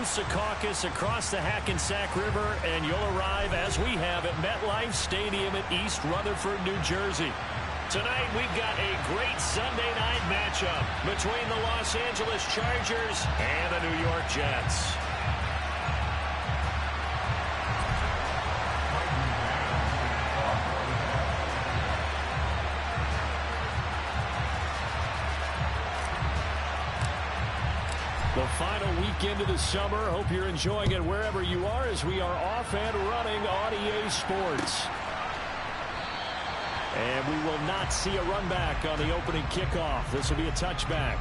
Secaucus across the Hackensack River, and you'll arrive, as we have, at MetLife Stadium in East Rutherford, New Jersey. Tonight, we've got a great Sunday night matchup between the Los Angeles Chargers and the New York Jets. The final weekend of the summer. Hope you're enjoying it wherever you are as we are off and running on EA Sports. And we will not see a run back on the opening kickoff. This will be a touchback.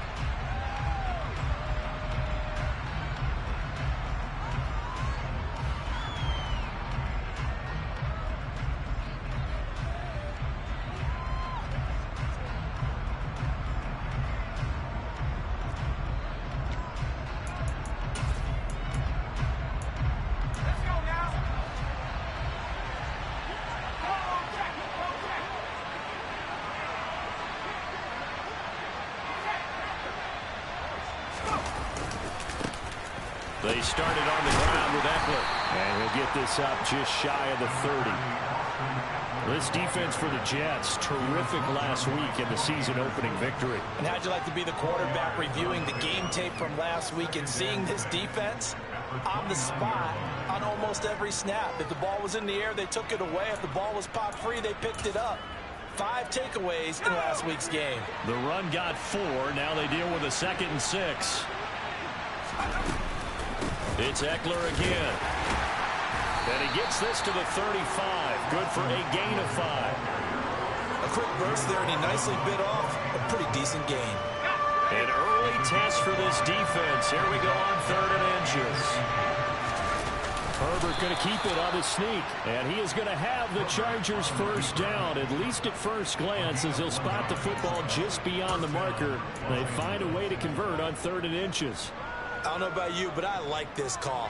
They started on the ground with Eckler, and he'll get this up just shy of the 30. This defense for the Jets, terrific last week in the season-opening victory. And how'd you like to be the quarterback reviewing the game tape from last week and seeing this defense on the spot on almost every snap? If the ball was in the air, they took it away. If the ball was popped free, they picked it up. 5 takeaways in last week's game. The run got 4. Now they deal with a 2nd and 6. It's Eckler again. And he gets this to the 35. Good for a gain of 5. A quick burst there, and he nicely bit off a pretty decent gain. An early test for this defense. Here we go on 3rd and inches. Herbert going to keep it on his sneak. And he is going to have the Chargers first down, at least at first glance, as he'll spot the football just beyond the marker. They find a way to convert on 3rd and inches. I don't know about you, but I like this call.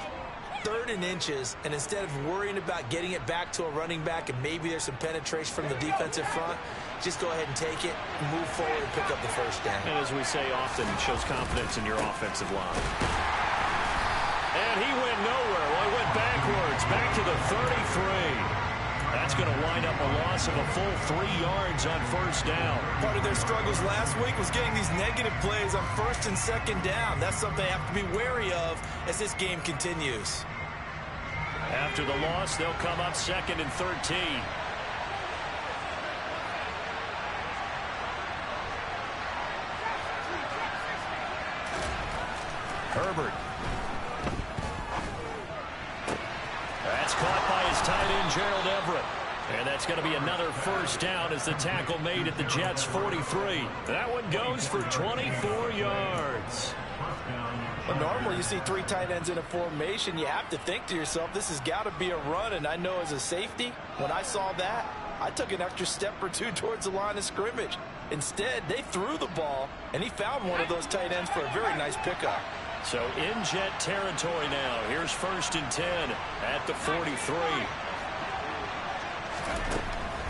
3rd and inches, and instead of worrying about getting it back to a running back and maybe there's some penetration from the defensive front, just go ahead and take it, move forward, and pick up the first down. And as we say often, it shows confidence in your offensive line. And he went nowhere. Well, he went backwards, back to the 33. That's going to wind up a loss of a full 3 yards on first down. Part of their struggles last week was getting these negative plays on 1st and 2nd down. That's something they have to be wary of as this game continues. After the loss, they'll come up 2nd and 13. Herbert. That's caught by his tight end, Gerald Everett. And that's going to be another first down as the tackle made at the Jets' 43. That one goes for 24 yards. Well, normally you see 3 tight ends in a formation. You have to think to yourself, this has got to be a run. And I know as a safety, when I saw that, I took an extra step or 2 towards the line of scrimmage. Instead, they threw the ball, and he found one of those tight ends for a very nice pickup. So in Jet territory now. Here's 1st and 10 at the 43.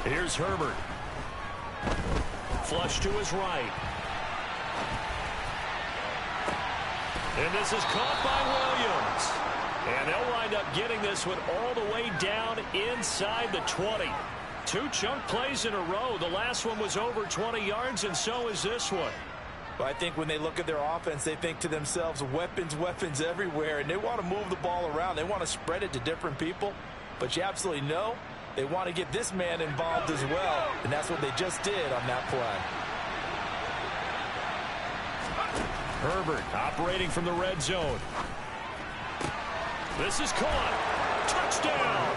Here's Herbert. Flush to his right. And this is caught by Williams. And they'll wind up getting this one all the way down inside the 20. 2 chunk plays in a row. The last one was over 20 yards, and so is this one. Well, I think when they look at their offense, they think to themselves, weapons, weapons everywhere, and they want to move the ball around. They want to spread it to different people, but you absolutely know they want to get this man involved as well, and that's what they just did on that play. Herbert operating from the red zone. This is caught. Touchdown!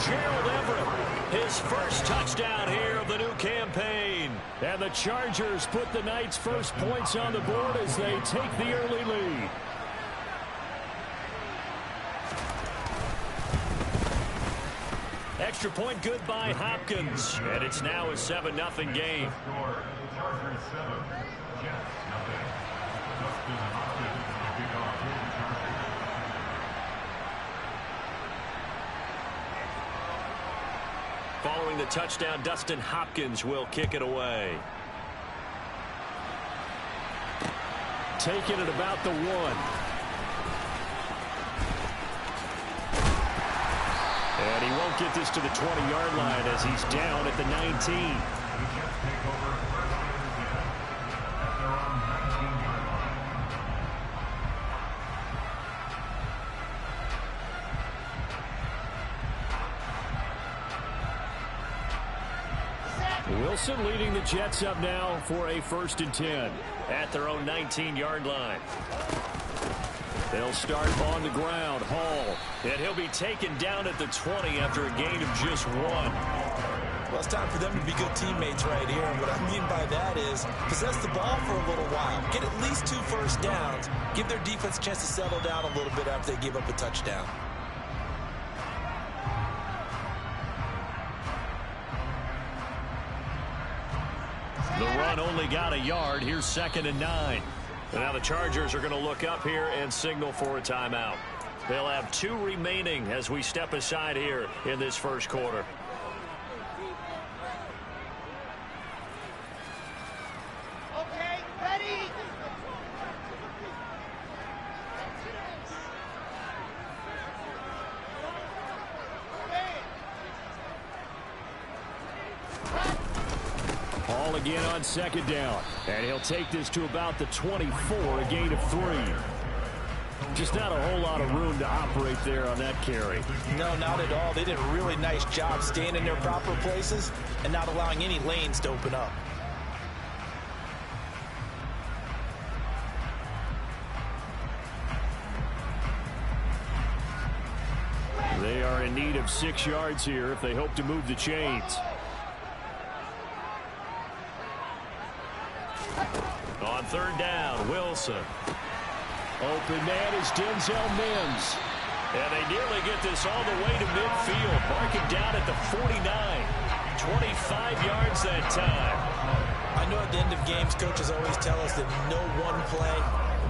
Gerald Everett, his first touchdown here of the new campaign. And the Chargers put the Knights' first points on the board as they take the early lead. Extra point good by Hopkins. And it's now a 7-0 game. Chargers 7, Jets nothing. Dustin Hopkins to kick off his return. Following the touchdown, Dustin Hopkins will kick it away. Taken at about the 1. he won't get this to the 20-yard line as he's down at the 19. The Jets take over first and 10 at their own 19-yard line. Wilson leading the Jets up now for a 1st and 10 at their own 19-yard line. They'll start on the ground. Hall. And he'll be taken down at the 20 after a gain of just 1. Well, it's time for them to be good teammates right here. And what I mean by that is possess the ball for a little while. Get at least 2 first downs. Give their defense a chance to settle down a little bit after they give up a touchdown. The run only got a yard. Here's 2nd and 9. And now the Chargers are going to look up here and signal for a timeout. They'll have 2 remaining as we step aside here in this first quarter. Okay, ready? Hall again on 2nd down. And he'll take this to about the 24, a gain of 3. Just not a whole lot of room to operate there on that carry. No, not at all. They did a really nice job staying in their proper places and not allowing any lanes to open up. They are in need of 6 yards here if they hope to move the chains. On 3rd down, Wilson. Open man is Denzel Mims. And they nearly get this all the way to midfield. Marking down at the 49. 25 yards that time. I know at the end of games, coaches always tell us that no one play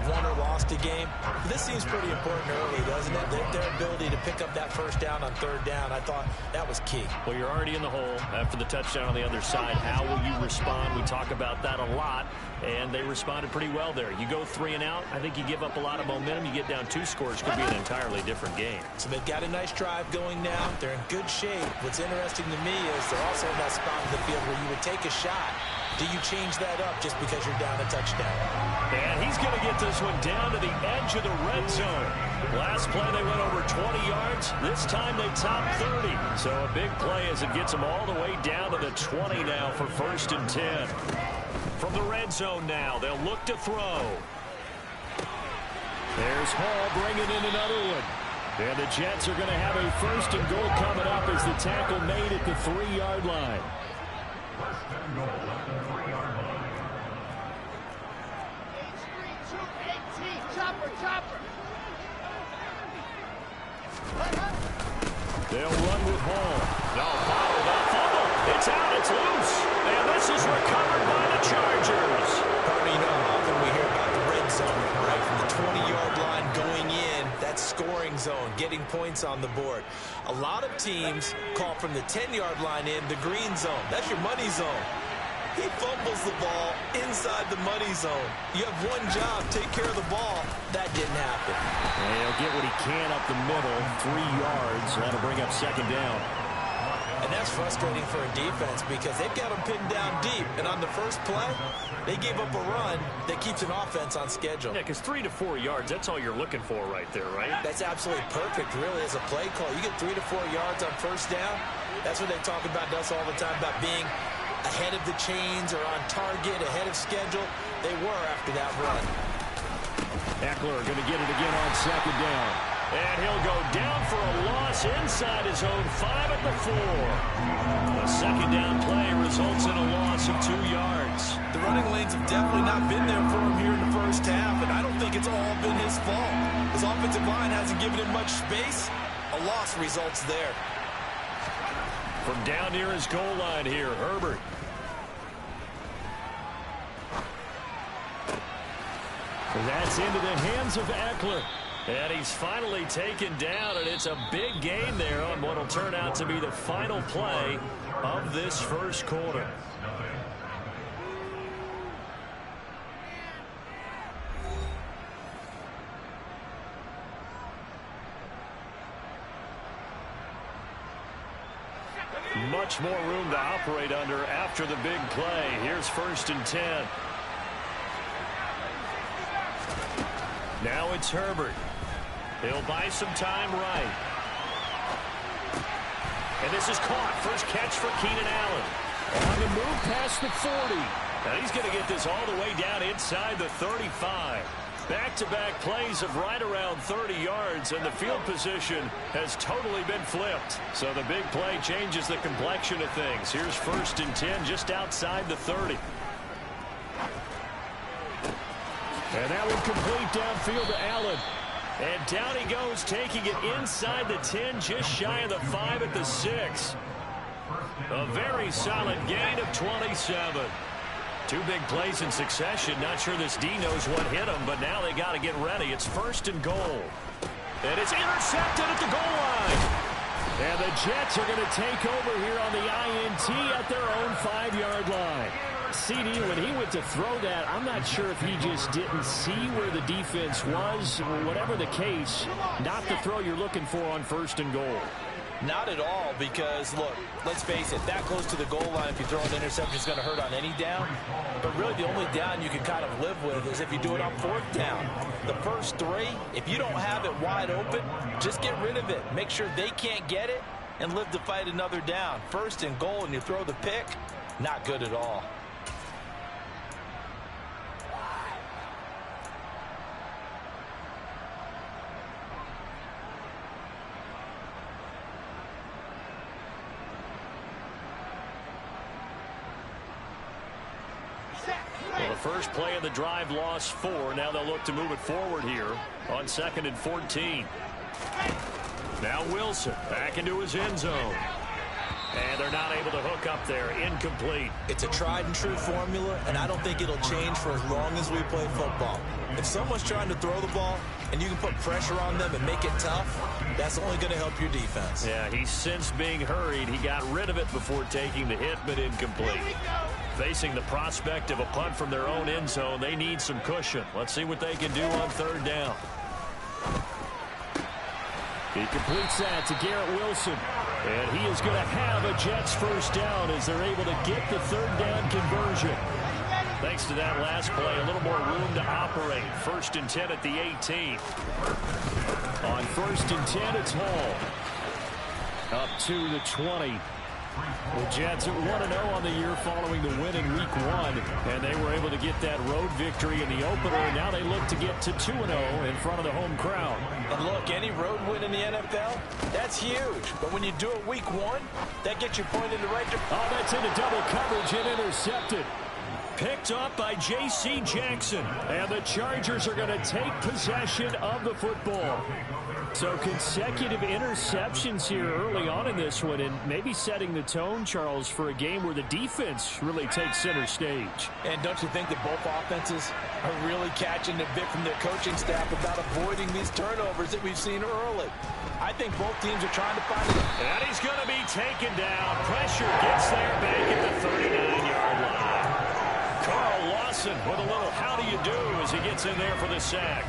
won or lost a game. But this seems pretty important early, doesn't it? Their ability to pick up that first down on 3rd down, I thought that was key. Well, you're already in the hole after the touchdown on the other side. How will you respond? We talk about that a lot, and they responded pretty well there. You go 3 and out, I think you give up a lot of momentum. You get down 2 scores, could be an entirely different game. So they've got a nice drive going now. They're in good shape. What's interesting to me is they're also in that spot in the field where you would take a shot. Do you change that up just because you're down a touchdown? And he's going to get this one down to the edge of the red zone. Last play they went over 20 yards. This time they topped 30. So a big play as it gets them all the way down to the 20 now for 1st and 10. From the red zone now, they'll look to throw. There's Hall bringing in another one. And the Jets are going to have a 1st and goal coming up as the tackle made at the 3-yard line. 1st and goal at the 3-yard line. Chopper, chopper. They'll run with Hall. No, follow that fumble. It's out, it's loose. And this is recovered by the Chargers. You know how often we hear about the red zone, right? From the 20-yard line going in, that scoring zone, getting points on the board. A lot of teams call from the 10-yard line in the green zone. That's your money zone. He fumbles the ball inside the money zone. You have one job, take care of the ball. That didn't happen. And he'll get what he can up the middle, 3 yards. That'll bring up 2nd down. And that's frustrating for a defense because they've got them pinned down deep. And on the first play, they gave up a run that keeps an offense on schedule. Yeah, because 3 to 4 yards, that's all you're looking for right there, right? That's absolutely perfect, really, as a play call. You get 3 to 4 yards on 1st down. That's what they talk about us all the time, about being ahead of the chains or on target, ahead of schedule. They were after that run. Eckler going to get it again on 2nd down. And he'll go down for a loss inside his own 5 at the 4. A 2nd down play results in a loss of 2 yards. The running lanes have definitely not been there for him here in the first half, and I don't think it's all been his fault. His offensive line hasn't given him much space. A loss results there. From down near his goal line here, Herbert. That's into the hands of Eckler. And he's finally taken down, and it's a big gain there on what will turn out to be the final play of this first quarter. much more room to operate under after the big play. Here's 1st and 10. Now it's Herbert. He'll buy some time right. And this is caught. First catch for Keenan Allen. On the move past the 40. Now he's going to get this all the way down inside the 35. Back-to-back plays of right around 30 yards, and the field position has totally been flipped. So the big play changes the complexion of things. Here's 1st and 10 just outside the 30. And that one complete downfield to Allen. And down he goes, taking it inside the 10, just shy of the 5 at the 6. A very solid gain of 27. 2 big plays in succession. Not sure this D knows what hit him, but now they got to get ready. It's 1st and goal. And it's intercepted at the goal line. And the Jets are going to take over here on the INT at their own 5-yard line. CD, when he went to throw that, I'm not sure if he just didn't see where the defense was. Whatever the case, not the throw you're looking for on 1st and goal. Not at all, because, look, let's face it, that close to the goal line, if you throw an interception, it's going to hurt on any down. But really, the only down you can kind of live with is if you do it on 4th down. The first 3, if you don't have it wide open, just get rid of it. Make sure they can't get it and live to fight another down. 1st and goal, and you throw the pick, not good at all. Well, the first play of the drive lost 4. Now they'll look to move it forward here on 2nd and 14. Now Wilson back into his end zone. And they're not able to hook up there. Incomplete. It's a tried and true formula, and I don't think it'll change for as long as we play football. If someone's trying to throw the ball and you can put pressure on them and make it tough, that's only going to help your defense. Yeah, he's since being hurried. He got rid of it before taking the hit, but incomplete. Facing the prospect of a punt from their own end zone, they need some cushion. Let's see what they can do on 3rd down. He completes that to Garrett Wilson. And he is going to have a Jets 1st down as they're able to get the 3rd down conversion. Thanks to that last play, a little more room to operate. 1st and 10 at the 18. On 1st and 10, it's Hall. Up to the 20. The Jets at 1-0 on the year following the win in Week 1. And they were able to get that road victory in the opener. And now they look to get to 2-0 in front of the home crowd. And look, any road win in the NFL, that's huge. But when you do it Week 1, that gets you pointed in the right direction. Oh, that's into double coverage and intercepted. Picked up by J.C. Jackson. And the Chargers are going to take possession of the football. So consecutive interceptions here early on in this one, and maybe setting the tone, Charles, for a game where the defense really takes center stage. And don't you think that both offenses are really catching the bit from their coaching staff about avoiding these turnovers that we've seen early? I think both teams are trying to find it. And he's going to be taken down. Pressure gets there back at the 39-yard line. Carl Lawson with a little how do you do as he gets in there for the sack.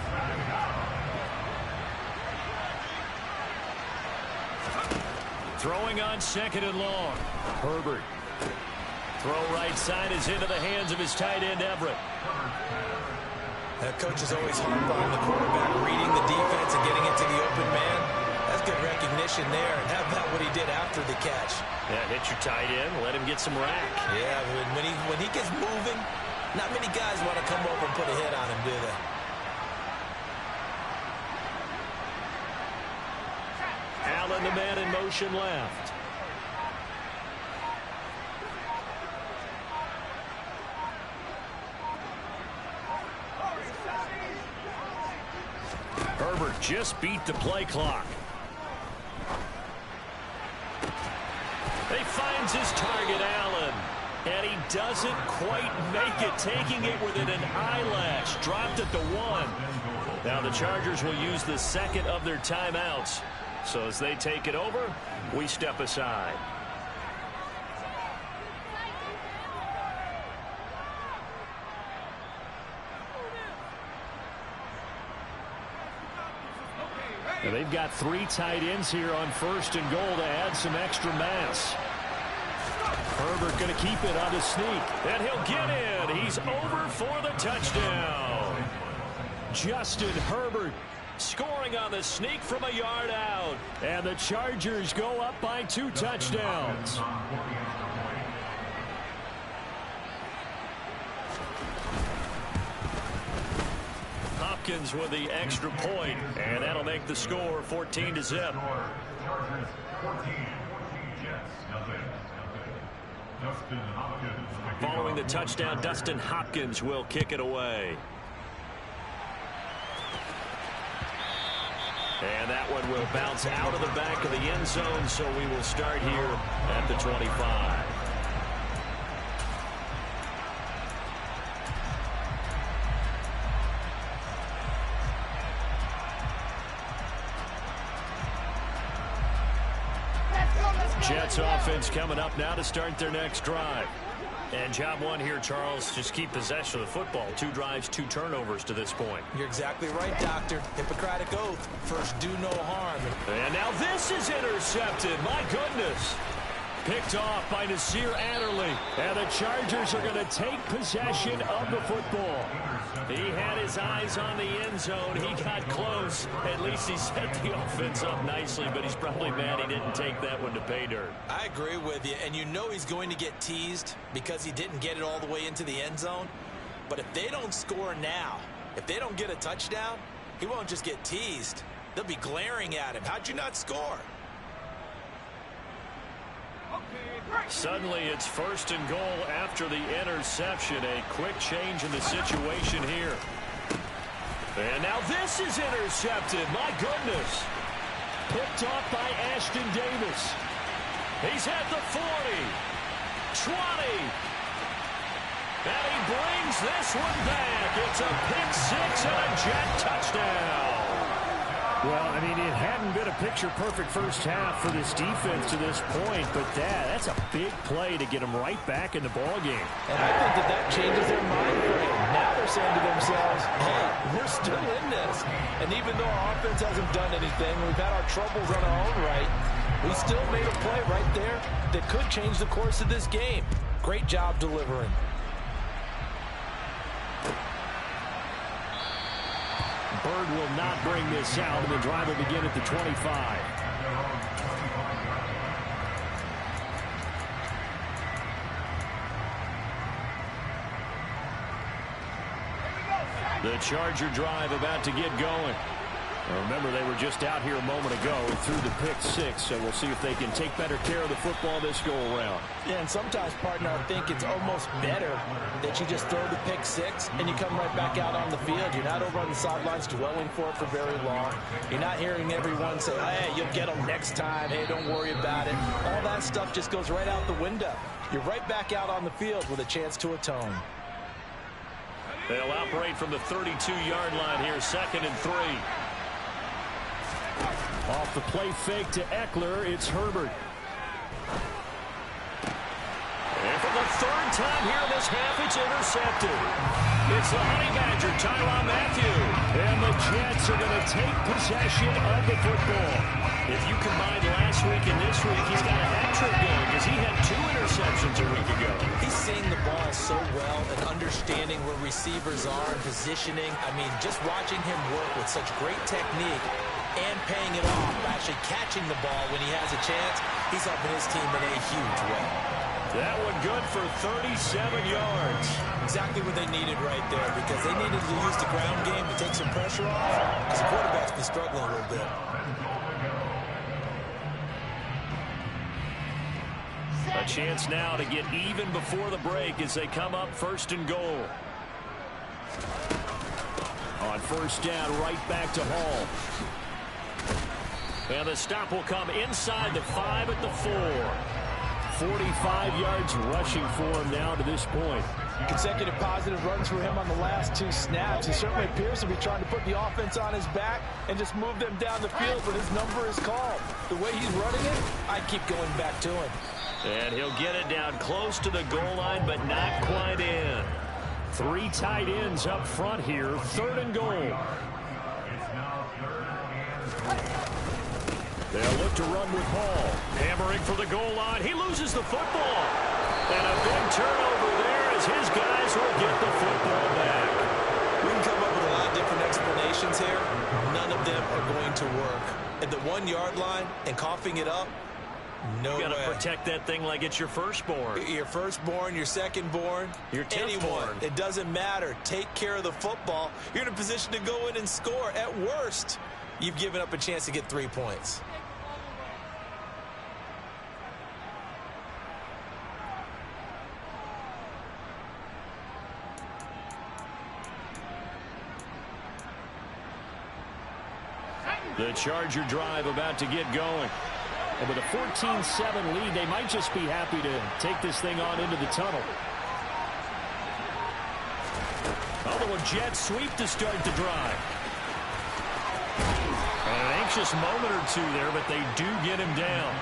Throwing on 2nd and long. Herbert. Throw right side is into the hands of his tight end, Everett. That coach is always hard on the quarterback, reading the defense and getting it to the open man. That's good recognition there. And how about what he did after the catch? Yeah, hit your tight end, let him get some rack. Yeah, when he gets moving, not many guys want to come over and put a hit on him, do they? Allen, the man in motion left. Herbert just beat the play clock. He finds his target, Allen. And he doesn't quite make it, taking it within an eyelash. Dropped at the 1. Now the Chargers will use the 2nd of their timeouts. So as they take it over, we step aside. Now they've got 3 tight ends here on 1st and goal to add some extra mass. Herbert going to keep it on the sneak. And he'll get in. He's over for the touchdown. Justin Herbert scoring on the sneak from a yard out. And the Chargers go up by 2 touchdowns. Hopkins with the extra point, and that'll make the score 14-0. Chargers 14, Jets nothing. Dustin Hopkins. Following the touchdown, Dustin Hopkins will kick it away. And that one will bounce out of the back of the end zone, so we will start here at the 25. Jets offense coming up now to start their next drive. And job one here, Charles, just keep possession of the football. 2 drives, 2 turnovers to this point. You're exactly right, Doctor. Hippocratic oath. First, do no harm. And now this is intercepted. My goodness. Picked off by Nasir Adderley. And the Chargers are going to take possession of the football. He had his eyes on the end zone. He got close. At least he set the offense up nicely, but he's probably mad he didn't take that one to pay dirt. I agree with you, and you know he's going to get teased because he didn't get it all the way into the end zone. But if they don't score now, if they don't get a touchdown, he won't just get teased. They'll be glaring at him. How'd you not score? Suddenly it's 1st and goal after the interception. A quick change in the situation here. And now this is intercepted. My goodness. Picked off by Ashton Davis. He's at the 40. 20. And he brings this one back. It's a pick 6 and a Jet touchdown. Well, I mean, it hadn't been a picture-perfect first half for this defense to this point, but that's a big play to get them right back in the ballgame. And I think that changes their mind frame. Now they're saying to themselves, hey, we're still in this. And even though our offense hasn't done anything, we've had our troubles on our own right, we still made a play right there that could change the course of this game. Great job delivering. Bird will not bring this out, and the drive will begin at the 25. The Charger drive about to get going. Remember, they were just out here a moment ago and threw the pick 6, so we'll see if they can take better care of the football this go-around. Yeah, and sometimes, partner, I think it's almost better that you just throw the pick 6 and you come right back out on the field. You're not over on the sidelines dwelling for it for very long. You're not hearing everyone say, hey, you'll get them next time. Hey, don't worry about it. All that stuff just goes right out the window. You're right back out on the field with a chance to atone. They'll operate from the 32-yard line here, 2nd and 3. Off the play fake to Eckler, it's Herbert. And for the 3rd time here in this half, it's intercepted. It's the Honey Badger, Tyrann Mathieu. And the Jets are going to take possession of the football. If you combine last week and this week, he's got a hat-trick going because he had 2 interceptions a week ago. He's seeing the ball so well and understanding where receivers are and positioning. I mean, just watching him work with such great technique and paying it off, actually catching the ball when he has a chance, he's helping his team in a huge way. That one good for 37 yards. Exactly what they needed right there because they needed to use the ground game to take some pressure off because the quarterback's been struggling a little bit. A chance now to get even before the break as they come up 1st and goal. On 1st down, right back to Hall. And the stop will come inside the 5 at the 4. 45 yards rushing for him now to this point. Consecutive positive runs for him on the last 2 snaps. He certainly appears to be trying to put the offense on his back and just move them down the field when his number is called. The way he's running it, I'd keep going back to him. And he'll get it down close to the goal line, but not quite in. 3 tight ends up front here, 3rd and goal. They'll look to run with Hall. Hammering for the goal line. He loses the football. And a big turnover there as his guys will get the football back. We can come up with a lot of different explanations here. None of them are going to work. At the 1-yard line and coughing it up, no way. You got to protect that thing like it's your firstborn. Your firstborn, your secondborn, your anyone. It doesn't matter. Take care of the football. You're in a position to go in and score. At worst, you've given up a chance to get 3 points. The Charger drive about to get going. And with a 14-7 lead, they might just be happy to take this thing on into the tunnel. Although a jet sweep to start the drive. And an anxious moment or two there, but they do get him down.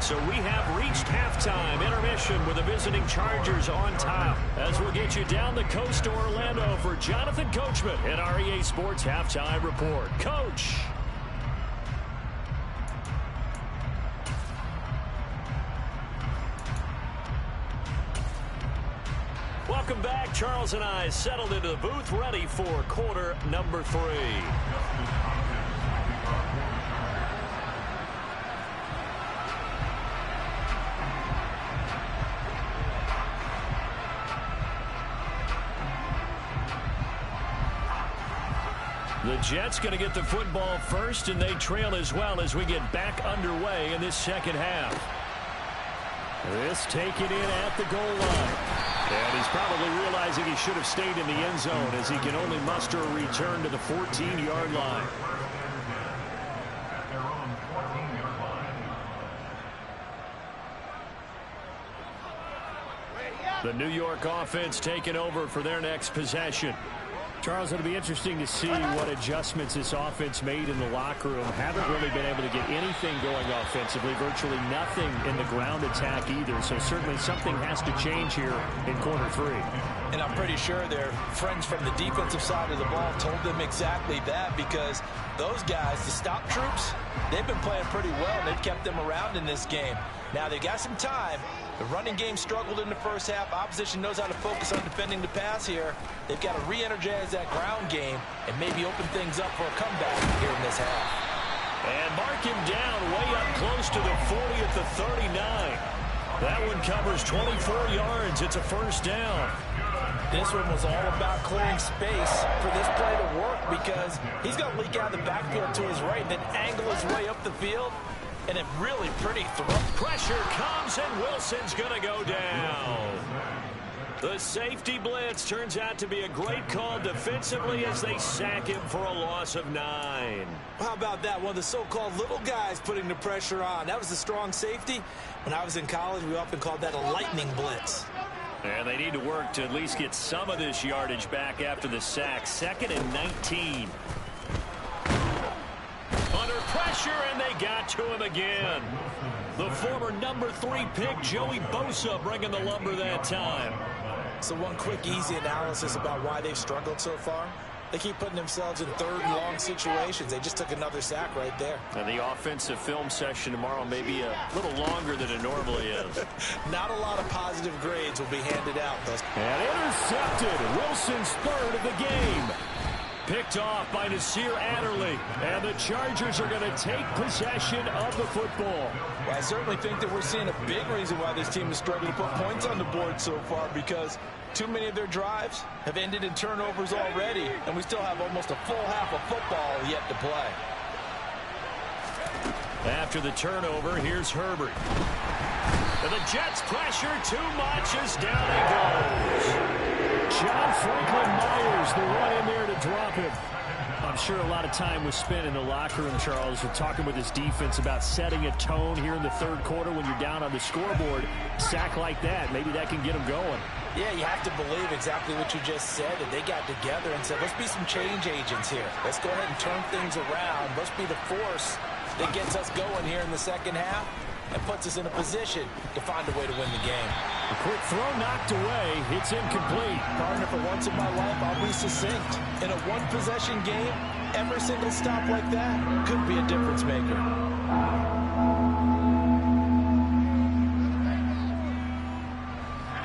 So we have reached halftime intermission with the visiting Chargers on top. As we'll get you down the coast to Orlando for Jonathan Coachman at our EA Sports Halftime Report. Coach. Welcome back. Charles and I settled into the booth, ready for quarter number 3. The Jets going to get the football first, and they trail as well as we get back underway in this second half. This taken in at the goal line. And he's probably realizing he should have stayed in the end zone as he can only muster a return to the 14-yard line. At their own 14-yard line. The New York offense taking over for their next possession. Charles, it'll be interesting to see what adjustments this offense made in the locker room. Haven't really been able to get anything going offensively, virtually nothing in the ground attack either. So certainly something has to change here in quarter 3. And I'm pretty sure their friends from the defensive side of the ball told them exactly that, because those guys, the stop troops, they've been playing pretty well, and they've kept them around in this game. Now they've got some time. The running game struggled in the first half. Opposition knows how to focus on defending the pass here. They've got to re-energize that ground game and maybe open things up for a comeback here in this half. And mark him down way up close to the 40 at the 39. That one covers 24 yards. It's a first down. This one was all about clearing space for this play to work, because he's going to leak out of the backfield to his right and then angle his way up the field. And a really pretty throw. Pressure comes, and Wilson's going to go down. The safety blitz turns out to be a great call defensively as they sack him for a loss of 9. How about that? One of the so-called little guys putting the pressure on. That was a strong safety. When I was in college, we often called that a lightning blitz. And they need to work to at least get some of this yardage back after the sack. 2nd and 19. Under pressure, and they got to him again. The former number 3 pick, Joey Bosa, bringing the lumber that time. So one quick, easy analysis about why they've struggled so far. They keep putting themselves in 3rd and long situations. They just took another sack right there. And the offensive film session tomorrow may be a little longer than it normally is. Not a lot of positive grades will be handed out. And intercepted. Wilson's 3rd of the game. Picked off by Nasir Adderley. And the Chargers are going to take possession of the football. Well, I certainly think that we're seeing a big reason why this team is struggling to put points on the board so far, because too many of their drives have ended in turnovers already, and we still have almost a full half of football yet to play. After the turnover, here's Herbert. And the Jets pressure too much as down he goes. John Franklin Myers, the one in there to drop him. I'm sure a lot of time was spent in the locker room, Charles, with talking with his defense about setting a tone here in the 3rd quarter when you're down on the scoreboard. Sack like that, maybe that can get them going. Yeah, you have to believe exactly what you just said, that they got together and said, let's be some change agents here. Let's go ahead and turn things around. Let's be the force that gets us going here in the second half and puts us in a position to find a way to win the game. A quick throw knocked away. It's incomplete. Partner, for once in my life, I'll be succinct. In a one-possession game, every single stop like that could be a difference maker.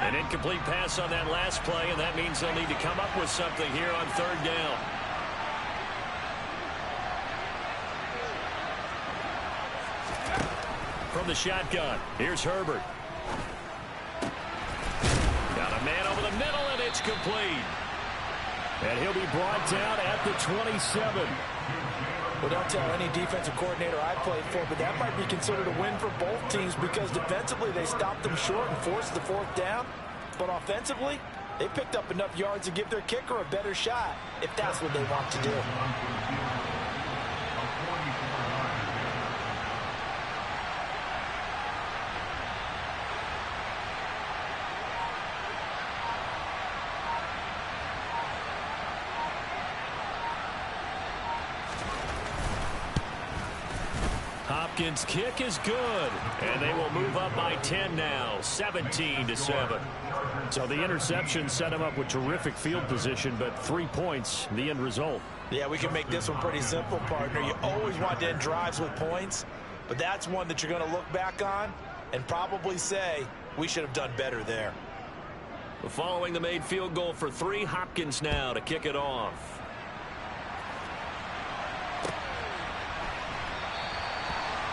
An incomplete pass on that last play, and that means they'll need to come up with something here on third down. From the shotgun, here's Herbert. Got a man over the middle, and it's complete. And he'll be brought down at the 27. Well, don't tell any defensive coordinator I played for, but that might be considered a win for both teams because defensively they stopped them short and forced the fourth down. But offensively, they picked up enough yards to give their kicker a better shot if that's what they want to do. Hopkins' kick is good, and they will move up by 10 now, 17-7. So the interception set him up with terrific field position, but 3 points, the end result. Yeah, we can make this one pretty simple, partner. You always want to end drives with points, but that's one that you're going to look back on and probably say, we should have done better there. Following the made field goal for 3, Hopkins now to kick it off.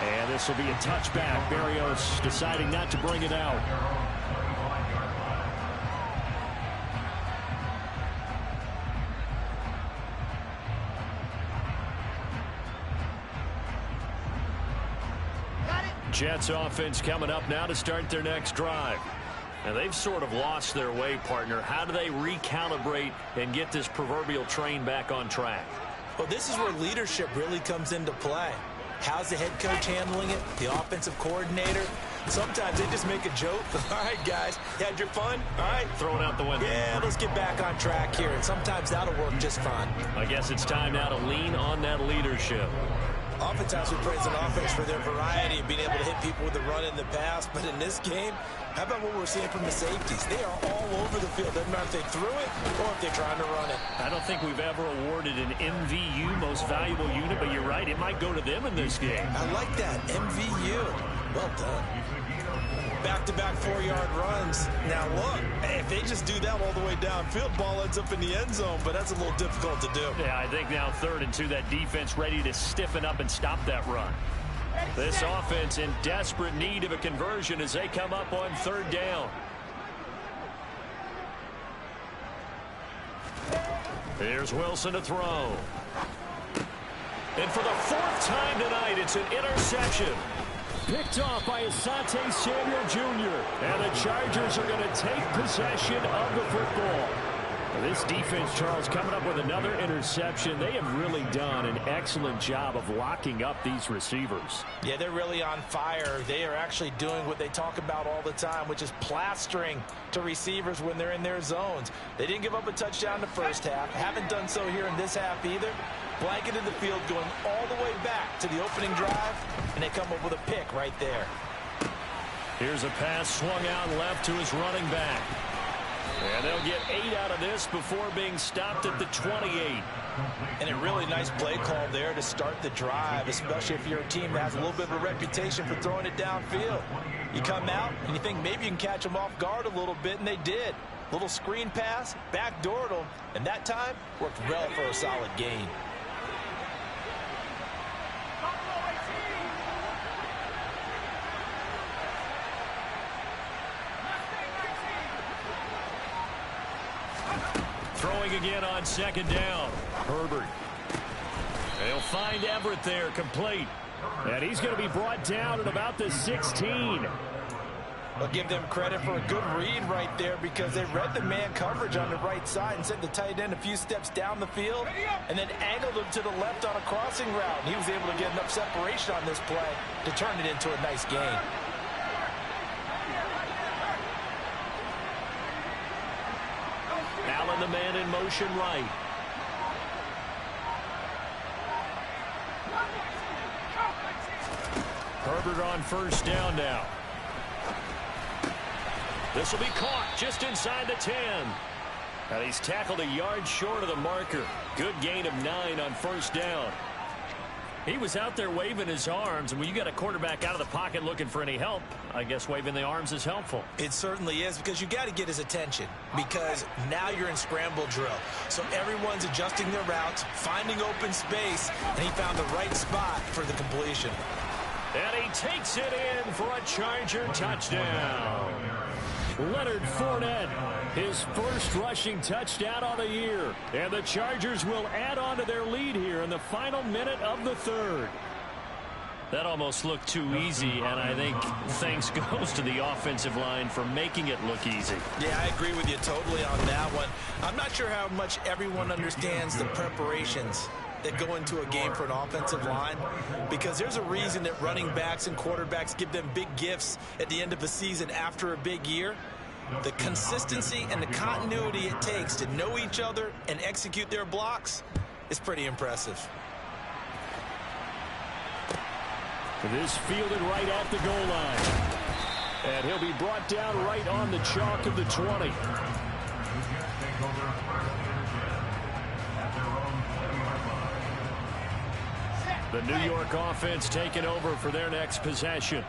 And this will be a touchback. Berrios deciding not to bring it out. Jets offense coming up now to start their next drive. And they've sort of lost their way, partner. How do they recalibrate and get this proverbial train back on track? Well, this is where leadership really comes into play. How's the head coach handling it? The offensive coordinator? Sometimes they just make a joke. All right, guys, you had your fun? All right. Throw it out the window. Yeah, let's get back on track here. And sometimes that'll work just fine. I guess it's time now to lean on that leadership. Oftentimes we praise an offense for their variety and being able to hit people with the run in the pass. But in this game, how about what we're seeing from the safeties? They are all over the field. Doesn't matter if they threw it or if they're trying to run it. I don't think we've ever awarded an MVU, most valuable unit, but you're right. It might go to them in this game. I like that. MVU. Well done. Back-to-back 4-yard runs. Now, look, if they just do that all the way downfield, ball ends up in the end zone, but that's a little difficult to do. Yeah, I think now 3rd and 2, that defense ready to stiffen up and stop that run. This offense in desperate need of a conversion as they come up on 3rd down. Here's Wilson to throw. And for the 4th time tonight, it's an interception. Picked off by Asante Samuel Jr. And the Chargers are going to take possession of the football. This defense, Charles, coming up with another interception. They have really done an excellent job of locking up these receivers. Yeah, they're really on fire. They are actually doing what they talk about all the time, which is plastering to receivers when they're in their zones. They didn't give up a touchdown in the first half. Haven't done so here in this half either. Blanketed the field going all the way back to the opening drive, and they come up with a pick right there. Here's a pass swung out left to his running back. And they'll get 8 out of this before being stopped at the 28. And a really nice play call there to start the drive, especially if you're a team that has a little bit of a reputation for throwing it downfield. You come out and you think maybe you can catch them off guard a little bit, and they did. Little screen pass, backdoored them, and that time worked well for a solid gain. Throwing again on 2nd down. Herbert. They'll find Everett there, complete. And he's going to be brought down at about the 16. I'll give them credit for a good read right there because they read the man coverage on the right side and sent the tight end a few steps down the field and then angled him to the left on a crossing route. And he was able to get enough separation on this play to turn it into a nice gain. Allen, the man in motion right. Herbert on first down now. This will be caught just inside the 10. And he's tackled a yard short of the marker. Good gain of 9 on first down. He was out there waving his arms, and when you got a quarterback out of the pocket looking for any help, I guess waving the arms is helpful. It certainly is, because you got to get his attention, because now you're in scramble drill. So everyone's adjusting their routes, finding open space, and he found the right spot for the completion. And he takes it in for a Charger touchdown. Leonard Fournette, his first rushing touchdown on the year. And the Chargers will add on to their lead here in the final minute of the third. That almost looked too easy, and I think thanks goes to the offensive line for making it look easy. Yeah, I agree with you totally on that one. I'm not sure how much everyone understands the preparations that go into a game for an offensive line, because there's a reason that running backs and quarterbacks give them big gifts at the end of a season after a big year. The consistency and the continuity it takes to know each other and execute their blocks is pretty impressive. This fielded right at the goal line. And he'll be brought down right on the chalk of the 20. The New York offense taking over for their next possession.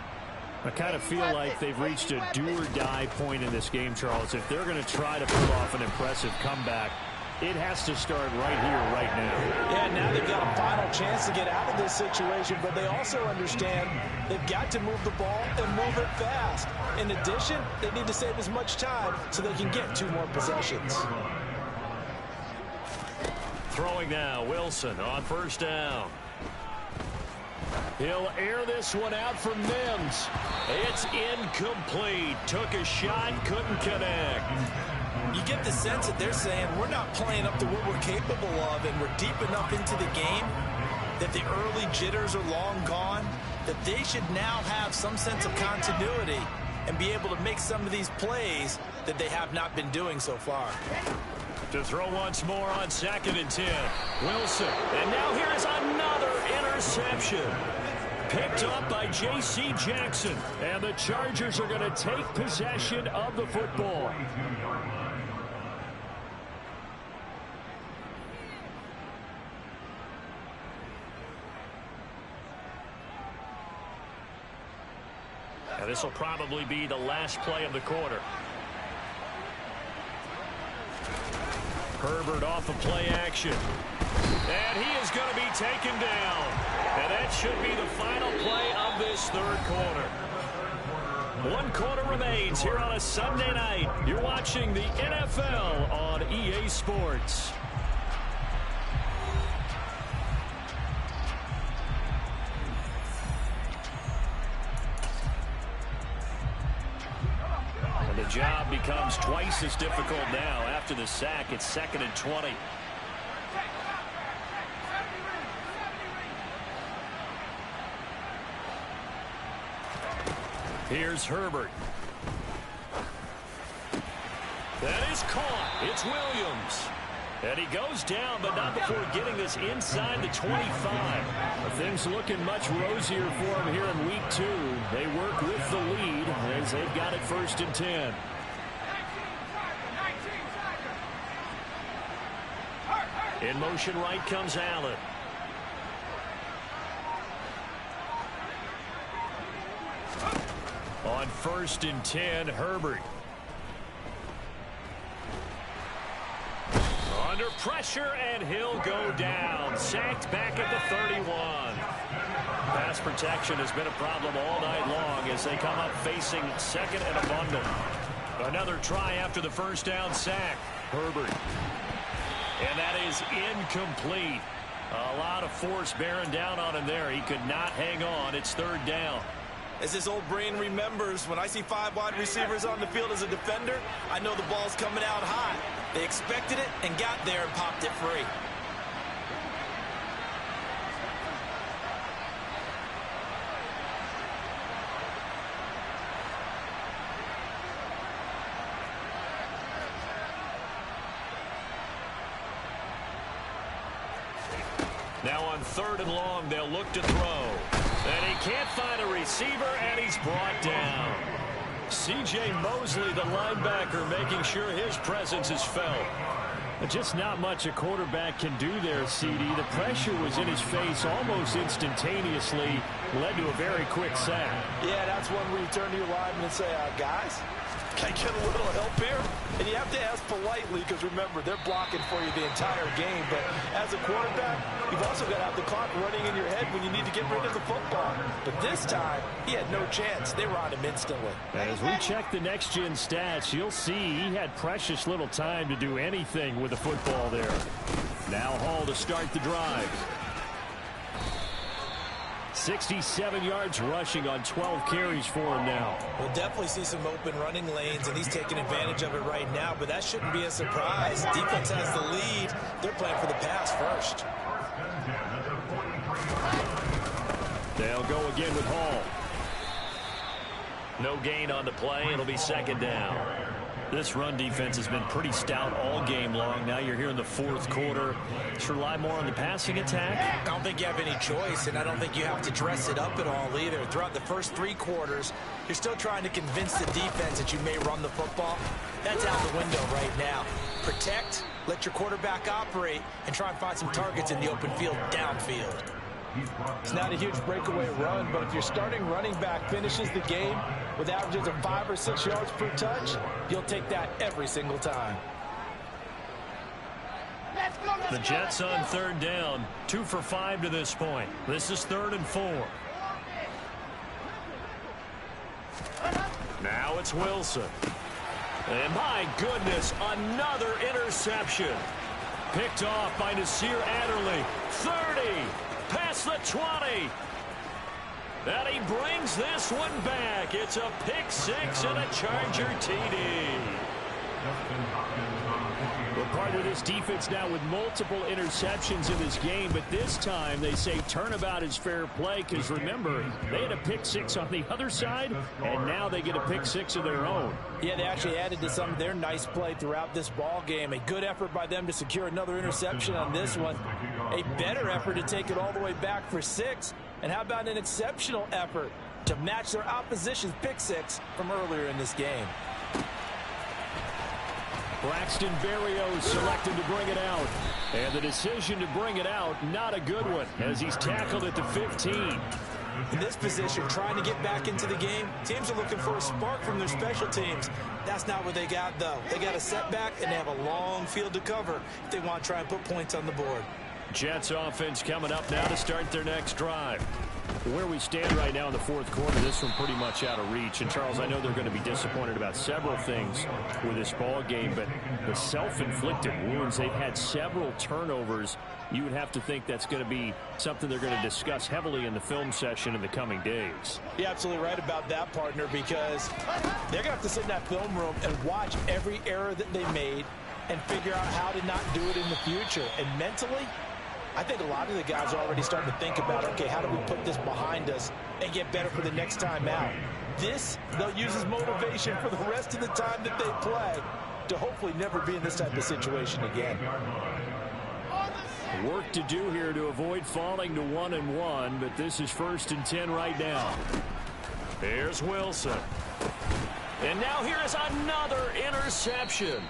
I kind of feel like they've reached a do-or-die point in this game, Charles. If they're going to try to pull off an impressive comeback, it has to start right here, right now. Yeah, now they've got a final chance to get out of this situation, but they also understand they've got to move the ball and move it fast. In addition, they need to save as much time so they can get 2 more possessions. Throwing now, Wilson on first down. He'll air this one out for Mims. It's incomplete. Took a shot, couldn't connect. You get the sense that they're saying we're not playing up to what we're capable of, and we're deep enough into the game that the early jitters are long gone, that they should now have some sense of continuity and be able to make some of these plays that they have not been doing so far. To throw once more on 2nd and 10. Wilson. And now here is another interception. Picked up by J.C. Jackson. And the Chargers are going to take possession of the football. And this will probably be the last play of the quarter. Herbert off of play action. And he is going to be taken down. And that should be the final play of this third quarter. 1 quarter remains here on a Sunday night. You're watching the NFL on EA Sports. The job becomes twice as difficult now. After the sack, it's 2nd and 20. Here's Herbert. That is caught. It's Williams. And he goes down, but not before getting this inside the 25. Things looking much rosier for him here in week 2. They work with the lead as they've got it 1st and 10. In motion right comes Allen. On 1st and 10, Herbert. Under pressure, and he'll go down. Sacked back at the 31. Pass protection has been a problem all night long as they come up facing 2nd and a bundle. Another try after the first down sack. Herbert. And that is incomplete. A lot of force bearing down on him there. He could not hang on. It's 3rd down. As his old brain remembers, when I see 5 wide receivers on the field as a defender, I know the ball's coming out hot. They expected it and got there and popped it free. Now on 3rd and long, they'll look to throw. And he can't find a receiver, and he's brought down. C.J. Mosley, the linebacker, making sure his presence is felt. Just not much a quarterback can do there, CD. The pressure was in his face almost instantaneously, led to a very quick sack. Yeah, that's one where you turn to your lineman and say, guys, can I get a little help here? And you have to ask politely because, remember, they're blocking for you the entire game. But as a quarterback, you've also got to have the clock running in your head when you need to get rid of the football. But this time, he had no chance. They were on him instantly. As we check the next-gen stats, you'll see he had precious little time to do anything with the football there. Now Hall to start the drive. 67 yards rushing on 12 carries for him now. We'll definitely see some open running lanes, and he's taking advantage of it right now, but that shouldn't be a surprise. Defense has the lead. They're playing for the pass first. They'll go again with Hall. No gain on the play. It'll be second down. This run defense has been pretty stout all game long. Now you're here in the fourth quarter. Just rely more on the passing attack. I don't think you have any choice, and I don't think you have to dress it up at all either. Throughout the first 3 quarters, you're still trying to convince the defense that you may run the football. That's out the window right now. Protect, let your quarterback operate, and try and find some targets in the open field downfield. It's not a huge breakaway run, but if your starting running back finishes the game with averages of 5 or 6 yards per touch, you'll take that every single time. The Jets on third down, 2 for 5 to this point. This is 3rd and 4. Now it's Wilson. And my goodness, another interception. Picked off by Nasir Adderley. 30. Past the 20. And he brings this one back. It's a pick 6 and a Charger TD. We're part of this defense now with multiple interceptions in this game, but this time they say turnabout is fair play because, remember, they had a pick 6 on the other side, and now they get a pick 6 of their own. Yeah, they actually added to some of their nice play throughout this ball game. A good effort by them to secure another interception on this one. A better effort to take it all the way back for 6. And how about an exceptional effort to match their opposition's pick 6 from earlier in this game? Braxton Berrios selected to bring it out. And the decision to bring it out, not a good one, as he's tackled at the 15. In this position, trying to get back into the game, teams are looking for a spark from their special teams. That's not what they got, though. They got a setback, and they have a long field to cover if they want to try and put points on the board. Jets offense coming up now to start their next drive. Where we stand right now in the fourth quarter, this one pretty much out of reach. And, Charles, I know they're going to be disappointed about several things with this ball game, but the self-inflicted wounds, they've had several turnovers. You would have to think that's going to be something they're going to discuss heavily in the film session in the coming days. You're absolutely right about that, partner, because they're going to have to sit in that film room and watch every error that they made and figure out how to not do it in the future. And mentally, I think a lot of the guys are already starting to think about, okay, how do we put this behind us and get better for the next time out? This, they'll use as motivation for the rest of the time that they play to hopefully never be in this type of situation again. Work to do here to avoid falling to 1-1, but this is 1st and 10 right now. Here's Wilson. And now here is another interception.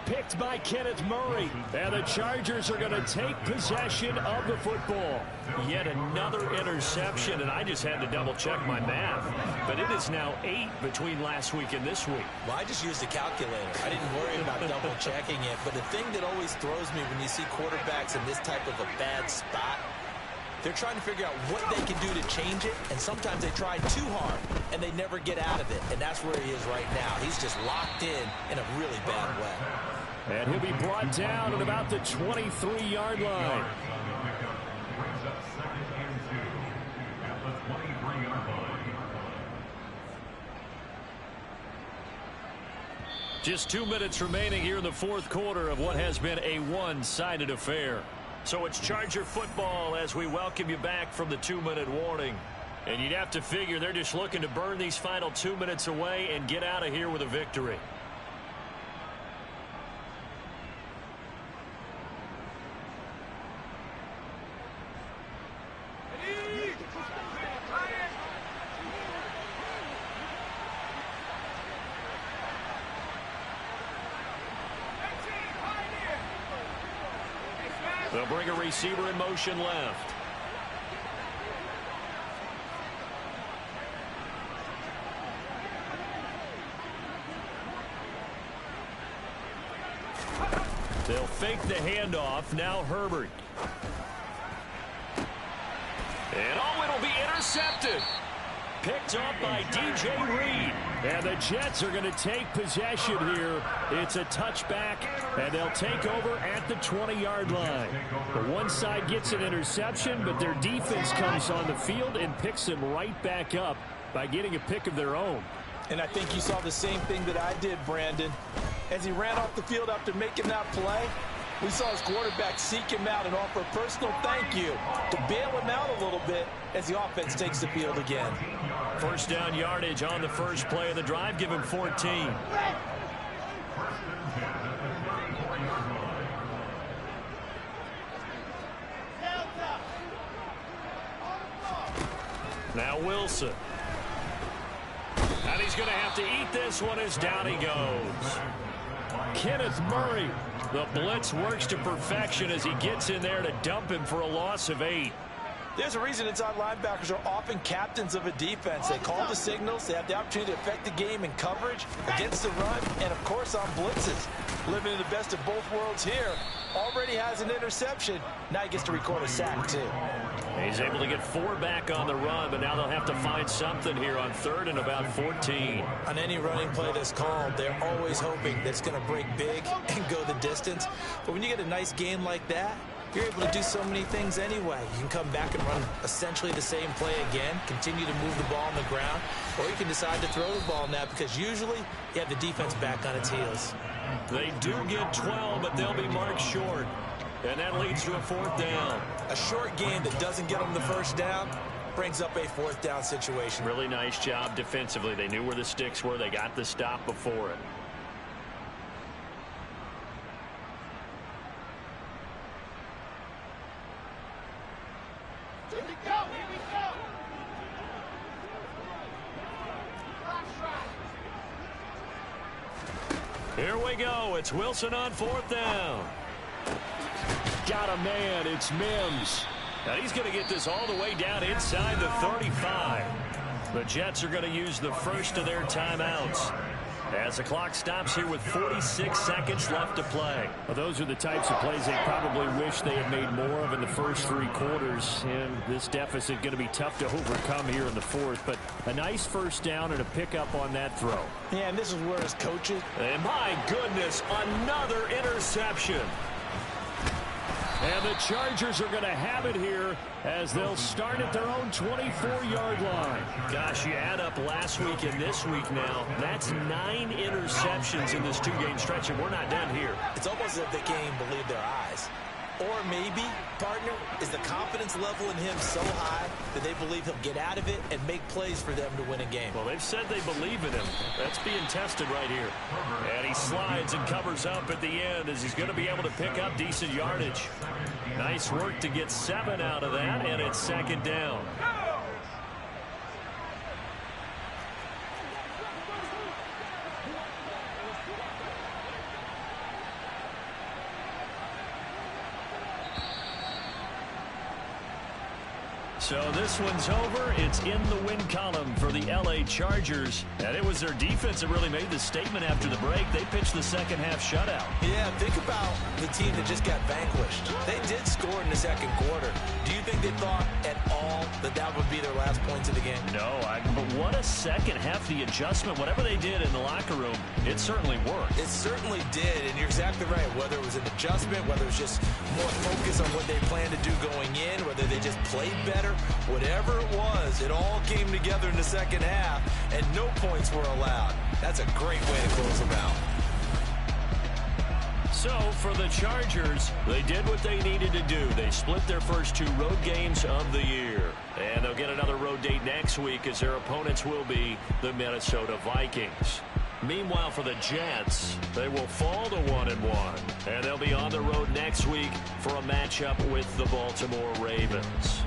Picked by Kenneth Murray. And the Chargers are going to take possession of the football. Yet another interception, and I just had to double-check my math. But it is now 8 between last week and this week. Well, I just used a calculator. I didn't worry about double-checking it. But the thing that always throws me when you see quarterbacks in this type of a bad spot, they're trying to figure out what they can do to change it, and sometimes they try too hard, and they never get out of it. And that's where he is right now. He's just locked in a really bad way. And he'll be brought down at about the 23-yard line. Just 2 minutes remaining here in the fourth quarter of what has been a one-sided affair. So it's Charger football as we welcome you back from the 2-minute warning. And you'd have to figure they're just looking to burn these final 2 minutes away and get out of here with a victory. They'll bring a receiver in motion left. They'll fake the handoff. Now Herbert. And it'll be intercepted. Picked up by D.J. Reed. And the Jets are going to take possession here. It's a touchback, and they'll take over at the 20-yard line. The one side gets an interception, but their defense comes on the field and picks them right back up by getting a pick of their own. And I think you saw the same thing that I did, Brandon. As he ran off the field after making that play, we saw his quarterback seek him out and offer a personal thank you to bail him out a little bit as the offense takes the field again. First down yardage on the first play of the drive. Give him 14. Now Wilson. And he's going to have to eat this one as down he goes. Kenneth Murray. The blitz works to perfection as he gets in there to dump him for a loss of 8. There's a reason inside linebackers are often captains of a defense. They call the signals. They have the opportunity to affect the game in coverage, against the run, and, of course, on blitzes. Living in the best of both worlds here. Already has an interception. Now he gets to record a sack, too. He's able to get 4 back on the run, but now they'll have to find something here on 3rd and about 14. On any running play that's called, they're always hoping that it's going to break big and go the distance. But when you get a nice game like that, you're able to do so many things anyway. You can come back and run essentially the same play again, continue to move the ball on the ground, or you can decide to throw the ball now because usually you have the defense back on its heels. They do get 12, but they'll be marked short. And that leads to a 4th down. A short game that doesn't get them the first down brings up a 4th down situation. Really nice job defensively. They knew where the sticks were. They got the stop before it. Here we go, here we go. Here we go. It's Wilson on 4th down. Got a man. It's Mims. Now he's going to get this all the way down inside the 35. The Jets are going to use the first of their timeouts as the clock stops here with 46 seconds left to play. Well, those are the types of plays they probably wish they had made more of in the first 3 quarters. And this deficit going to be tough to overcome here in the 4th. But a nice first down and a pickup on that throw. Yeah, and this is where his coaches. And my goodness, another interception. And the Chargers are going to have it here as they'll start at their own 24-yard line. Gosh, you add up last week and this week now, that's 9 interceptions in this 2-game stretch, and we're not done here. It's almost as if they can't even believe their eyes. Or maybe, partner, is the confidence level in him so high that they believe he'll get out of it and make plays for them to win a game. Well, they've said they believe in him. That's being tested right here. And he slides and covers up at the end as he's going to be able to pick up decent yardage. Nice work to get 7 out of that, and it's 2nd down. So this one's over. It's in the win column for the L.A. Chargers. And it was their defense that really made the statement after the break. They pitched the second-half shutout. Yeah, think about the team that just got vanquished. They did score in the 2nd quarter. Do you think they thought at all that that would be their last points of the game? No, but what a second half. The adjustment, whatever they did in the locker room, it certainly worked. It certainly did, and you're exactly right. Whether it was an adjustment, whether it was just more focus on what they planned to do going in, whether they just played better, whatever it was, it all came together in the second half, and no points were allowed. That's a great way to close them out. So for the Chargers, they did what they needed to do. They split their first 2 road games of the year. And they'll get another road date next week as their opponents will be the Minnesota Vikings. Meanwhile, for the Jets, they will fall to 1-1. And they'll be on the road next week for a matchup with the Baltimore Ravens.